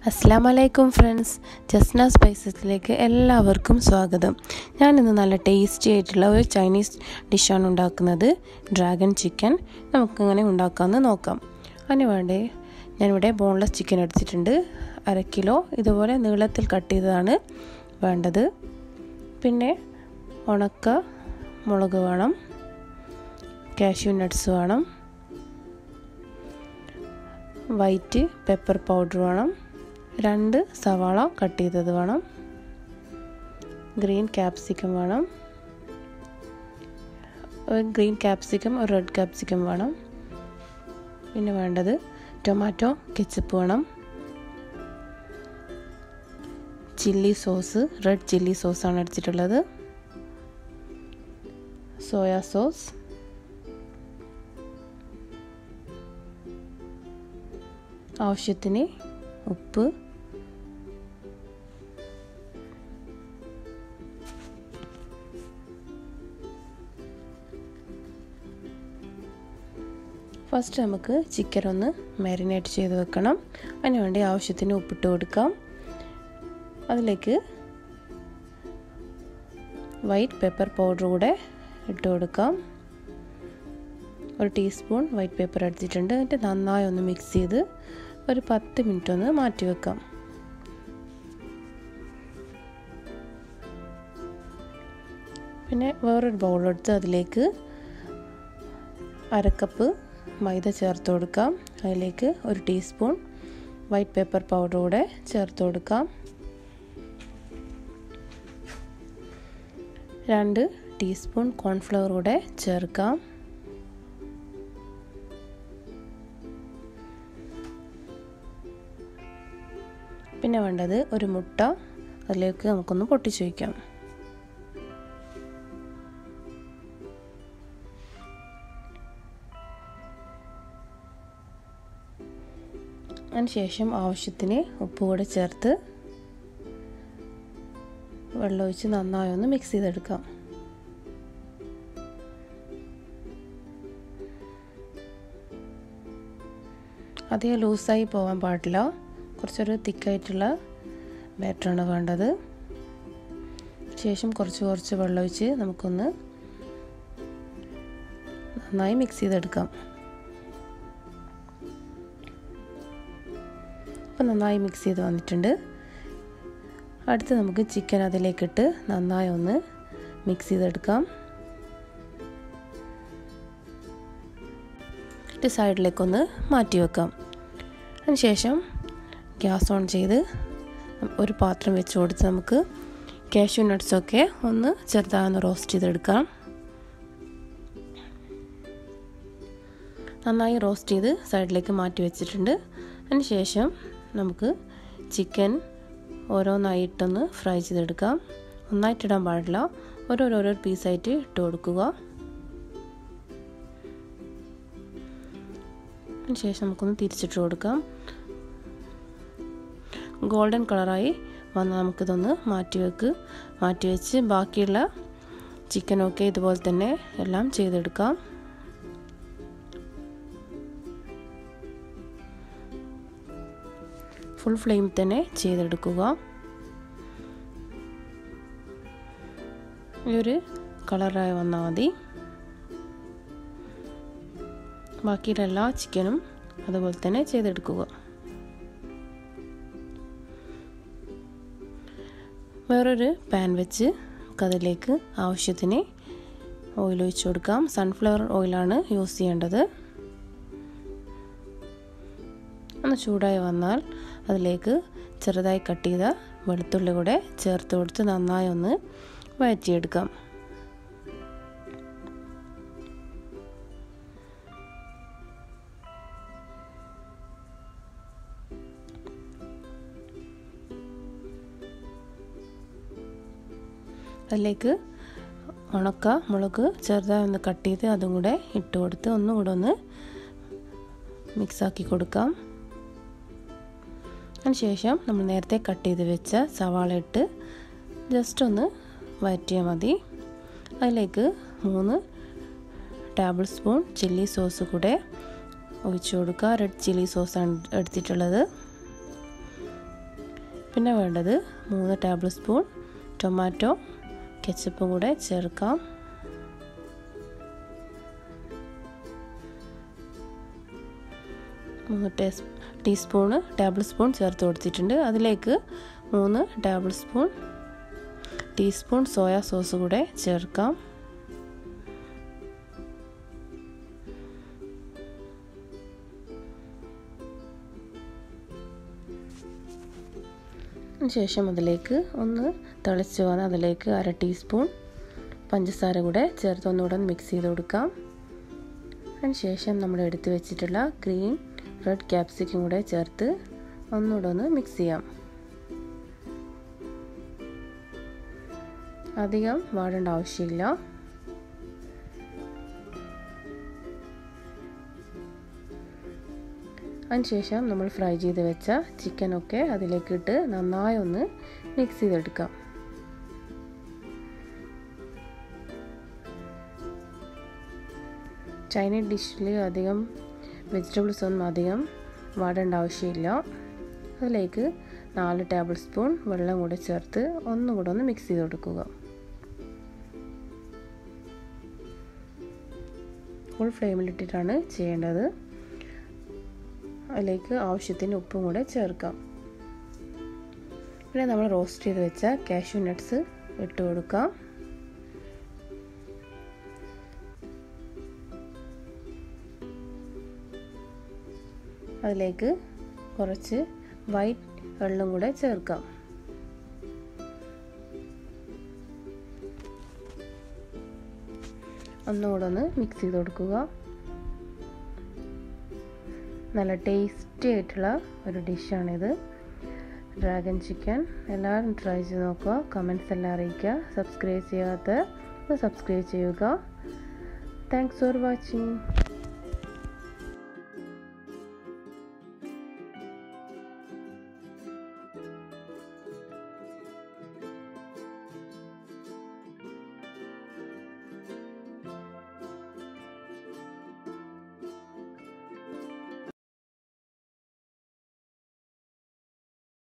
അസ്സലാമലൈക്കും friends, jasnas സ്പൈസസിലേക്ക് എല്ലാവർക്കും സ്വാഗതം. ഞാനിന്ന് നല്ല ടേസ്റ്റി ആയിട്ടുള്ള ഒരു ചൈനീസ് ഡിഷാണ് ഉണ്ടാക്കുന്നത്, ഡ്രാഗൺ ചിക്കൻ. നമുക്കങ്ങനെ ഉണ്ടാക്കാമെന്ന് നോക്കാം. അതിന് വേണ്ടി ഞാനിവിടെ ബോൺലെസ് ചിക്കൻ എടുത്തിട്ടുണ്ട്. 1/2 കിലോ ഇതുപോലെ നീളത്തിൽ കട്ട് ചെയ്തതാണ് വേണ്ടത്. പിന്നെ ഉണക്ക മുളക് വേണം, കാഷ്യൂ നട്ട്സ് വേണം, വൈറ്റ് പെപ്പർ പൗഡർ വേണം, 2 സവാള കട്ട് ചെയ്തത് വേണം, ഗ്രീൻ ക്യാപ്സിക്കം വേണം, ഒരു ഗ്രീൻ ക്യാപ്സിക്കം ഒരു റെഡ് ക്യാപ്സിക്കം വേണം. പിന്നെ വേണ്ടത് ടൊമാറ്റോ കെച്ചപ്പ് വേണം, ചില്ലി സോസ്, റെഡ് ചില്ലി സോസാണ് എടുത്തിട്ടുള്ളത്, സോയാ സോസ്, ആവശ്യത്തിന് ഉപ്പ്, ഫസ്റ്റ് നമുക്ക് ചിക്കൻ ഒന്ന് മാരിനേറ്റ് ചെയ്ത് വെക്കണം. അതിനുവേണ്ടി ആവശ്യത്തിന് ഉപ്പിട്ട് കൊടുക്കാം. അതിലേക്ക് വൈറ്റ് പെപ്പർ പൗഡർ കൂടെ ഇട്ട് കൊടുക്കാം. 1 ടീസ്പൂൺ വൈറ്റ് പെപ്പർ എടുത്തിട്ടുണ്ട്. എന്നിട്ട് നന്നായി ഒന്ന് മിക്സ് ചെയ്ത് ഒരു 10 മിനിറ്റ് ഒന്ന് മാറ്റി വെക്കാം. പിന്നെ വേറൊരു ബൗളെടുത്ത് അതിലേക്ക് 1/2 കപ്പ് മൈദ ചേർത്ത് കൊടുക്കാം. അതിലേക്ക് 1 ടീസ്പൂൺ വൈറ്റ് പെപ്പർ പൗഡർ കൂടെ ചേർത്ത് കൊടുക്കാം. 2 ടീസ്പൂൺ കോൺഫ്ലവർ കൂടെ ചേർക്കാം. പിന്നെ വേണ്ടത് ഒരു മുട്ട, അതിലേക്ക് നമുക്കൊന്ന് പൊട്ടിച്ച് വയ്ക്കാം. അതിനുശേഷം ആവശ്യത്തിന് ഉപ്പ് കൂടെ ചേർത്ത് വെള്ളമൊഴിച്ച് നന്നായി ഒന്ന് മിക്സ് ചെയ്തെടുക്കാം. അധികം ലൂസായി പോകാൻ പാടില്ല, കുറച്ചൊരു തിക്കായിട്ടുള്ള ബാറ്ററാണ് വേണ്ടത്. ശേഷം കുറച്ച് വെള്ളമൊഴിച്ച് നമുക്കൊന്ന് നന്നായി മിക്സ് ചെയ്തെടുക്കാം. അപ്പോൾ നന്നായി മിക്സ് ചെയ്ത് വന്നിട്ടുണ്ട്. അടുത്ത് നമുക്ക് ചിക്കൻ അതിലേക്കിട്ട് നന്നായി ഒന്ന് മിക്സ് ചെയ്തെടുക്കാം. ഇത് സൈഡിലേക്കൊന്ന് മാറ്റി വെക്കാം. അതിനുശേഷം ഗ്യാസ് ഓൺ ചെയ്ത് ഒരു പാത്രം വെച്ച് കൊടുത്ത് നമുക്ക് കാഷ്യൂ നട്ട്സൊക്കെ ഒന്ന് ചെറുതായി റോസ്റ്റ് ചെയ്തെടുക്കാം. നന്നായി റോസ്റ്റ് ചെയ്ത് സൈഡിലേക്ക് മാറ്റി വെച്ചിട്ടുണ്ട്. അതിനുശേഷം നമുക്ക് ചിക്കൻ ഓരോന്നായിട്ടൊന്ന് ഫ്രൈ ചെയ്തെടുക്കാം. ഒന്നായിട്ടിടാൻ പാടില്ല, ഓരോരോ പീസായിട്ട് ഇട്ട് കൊടുക്കുക. അതിനുശേഷം നമുക്കൊന്ന് തിരിച്ചിട്ട് കൊടുക്കാം. ഗോൾഡൻ കളറായി വന്നാൽ നമുക്കിതൊന്ന് മാറ്റി വെച്ച് ബാക്കിയുള്ള ചിക്കനൊക്കെ ഇതുപോലെ തന്നെ എല്ലാം ചെയ്തെടുക്കാം. ഫുൾ ഫ്ലെയിമിൽ തന്നെ ചെയ്തെടുക്കുക. ഈ ഒരു കളറായി വന്നാൽ മതി. ബാക്കിയുള്ള എല്ലാ ചിക്കനും അതുപോലെ തന്നെ ചെയ്തെടുക്കുക. വേറൊരു പാൻ വെച്ച് അതിലേക്ക് ആവശ്യത്തിന് ഓയിൽ ഒഴിച്ച് കൊടുക്കാം. സൺഫ്ലവർ ഓയിലാണ് യൂസ് ചെയ്യേണ്ടത്. ഒന്ന് ചൂടായി വന്നാൽ അതിലേക്ക് ചെറുതായി കട്ട് ചെയ്ത വെളുത്തുള്ളി കൂടെ ചേർത്ത് കൊടുത്ത് നന്നായി ഒന്ന് വഴറ്റിയെടുക്കാം. അതിലേക്ക് ഉണക്ക മുളക് ചെറുതായി ഒന്ന് കട്ട് ചെയ്ത് അതും കൂടെ ഇട്ട് കൊടുത്ത് ഒന്നുകൂടെ ഒന്ന് മിക്സാക്കി കൊടുക്കാം. അതിനുശേഷം നമ്മൾ നേരത്തെ കട്ട് ചെയ്ത് വെച്ച സവാള ഇട്ട് ജസ്റ്റ് ഒന്ന് വഴറ്റിയാൽ മതി. അതിലേക്ക് 3 ടേബിൾ സ്പൂൺ ചില്ലി സോസ് കൂടെ ഒഴിച്ചു കൊടുക്കുക. റെഡ് ചില്ലി സോസാണ് എടുത്തിട്ടുള്ളത്. പിന്നെ വേണ്ടത് 3 ടേബിൾ സ്പൂൺ ടൊമാറ്റോ കെച്ചപ്പും കൂടെ ചേർക്കാം. ടേബിൾ സ്പൂൺ ചേർത്ത് കൊടുത്തിട്ടുണ്ട്. അതിലേക്ക് 3 ടേബിൾ ടീസ്പൂൺ സോയാ സോസ് കൂടെ ചേർക്കാം. ശേഷം അതിലേക്ക് ഒന്ന് തിളച്ച് വന്ന് അതിലേക്ക് 1/2 ടീസ്പൂൺ പഞ്ചസാര കൂടെ ചേർത്ത് ഒന്നുകൂടെ മിക്സ് ചെയ്ത് കൊടുക്കാം. അതിനുശേഷം നമ്മൾ എടുത്ത് വെച്ചിട്ടുള്ള ഗ്രീൻ റെഡ് ക്യാപ്സിക്കം കൂടെ ചേർത്ത് ഒന്നുകൂടെ ഒന്ന് മിക്സ് ചെയ്യാം. അധികം വാടേണ്ട ആവശ്യമില്ല. അതിനുശേഷം നമ്മൾ ഫ്രൈ ചെയ്ത് വെച്ച ചിക്കനൊക്കെ അതിലേക്ക് ഇട്ട് നന്നായി ഒന്ന് മിക്സ് ചെയ്തെടുക്കാം. ചൈനീസ് ഡിഷിൽ അധികം വെജിറ്റബിൾസ് ഒന്നും അധികം വാടേണ്ട ആവശ്യമില്ല. അതിലേക്ക് 4 ടേബിൾ സ്പൂൺ വെള്ളം കൂടെ ചേർത്ത് ഒന്നുകൂടെ ഒന്ന് മിക്സ് ചെയ്ത് കൊടുക്കുക. ഫുൾ ഫ്ലെയിമിലിട്ടിട്ടാണ് ചെയ്യേണ്ടത്. അതിലേക്ക് ആവശ്യത്തിന് ഉപ്പും കൂടെ ചേർക്കാം. പിന്നെ നമ്മൾ റോസ്റ്റ് ചെയ്ത് വെച്ച കാഷ്യൂ നട്ട്സ് ഇട്ട് കൊടുക്കാം. അതിലേക്ക് കുറച്ച് വൈറ്റ് വെള്ളം കൂടെ ചേർക്കാം. ഒന്നുകൂടെ ഒന്ന് മിക്സ് ചെയ്ത് കൊടുക്കുക. നല്ല ടേസ്റ്റി ആയിട്ടുള്ള ഒരു ഡിഷാണിത്, ഡ്രാഗൺ ചിക്കൻ. എല്ലാവരും ട്രൈ ചെയ്ത് നോക്കുക. കമൻറ്റ്സ് എല്ലാം അറിയിക്കുക. സബ്സ്ക്രൈബ് ചെയ്യാത്ത സബ്സ്ക്രൈബ് ചെയ്യുക. Thanks for watching.